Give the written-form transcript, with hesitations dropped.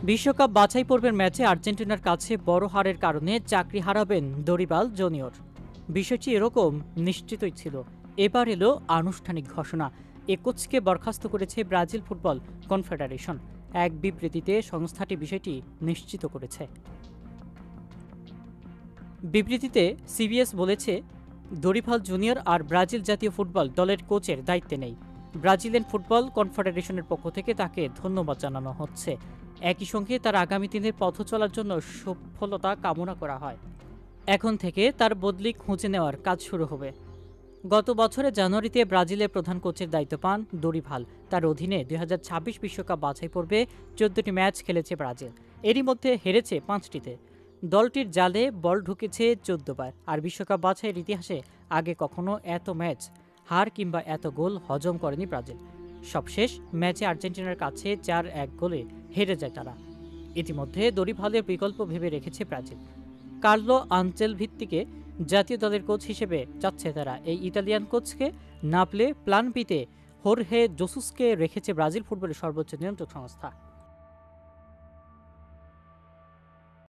বিশ্বকাপ বাছাই পর্বের ম্যাচে আর্জেন্টিনার কাছে বড় হারের কারণে চাকরি হারাবেন দরিবাল জুনিয়র। বিষয়টি এরকম নিশ্চিতই ছিল। এবার এলো আনুষ্ঠানিক ঘোষণা। এ কোচকে বরখাস্ত করেছে ব্রাজিল ফুটবল কনফেডারেশন। এক বিবৃতিতে সংস্থাটি বিষয়টি নিশ্চিত করেছে। বিবৃতিতে সিবিএস বলেছে, দরিবাল জুনিয়র আর ব্রাজিল জাতীয় ফুটবল দলের কোচের দায়িত্বে নেই। ব্রাজিলিয়ান ফুটবল কনফেডারেশনের পক্ষ থেকে তাকে ধন্যবাদ জানানো হচ্ছে। একই সঙ্গে তার আগামী দিনের পথ চলার জন্য সফলতা কামনা করা হয়। এখন থেকে তার বদলি খুঁজে নেওয়ার কাজ শুরু হবে। গত বছরের জানুয়ারিতে ব্রাজিলের প্রধান কোচের দায়িত্ব পান দরিবাল। তার অধীনে ২০২৬ বিশ্বকাপ বাছাই পর্বে ১৪টি ম্যাচ খেলেছে ব্রাজিল। এরই মধ্যে হেরেছে ৫টিতে। দলটির জালে বল ঢুকেছে ১৪ বার। আর বিশ্বকাপ বাছাইয়ের ইতিহাসে আগে কখনো এত ম্যাচ হার কিংবা এত গোল হজম করেনি ব্রাজিল। সবশেষ ম্যাচে আর্জেন্টিনার কাছে ৪-১ গোলে হেরে যায় তারা। ইতিমধ্যে দরিবালের বিকল্প ভেবে রেখেছে ব্রাজিল। কার্লো আনচেলভিত্তিকে জাতীয় দলের কোচ হিসেবে চাচ্ছে তারা। এই ইতালিয়ান কোচকে না পেলে প্ল্যান বিতে হোর্হে জেসুসকে রেখেছে ব্রাজিল ফুটবলের সর্বোচ্চ নিয়ন্ত্রক সংস্থা।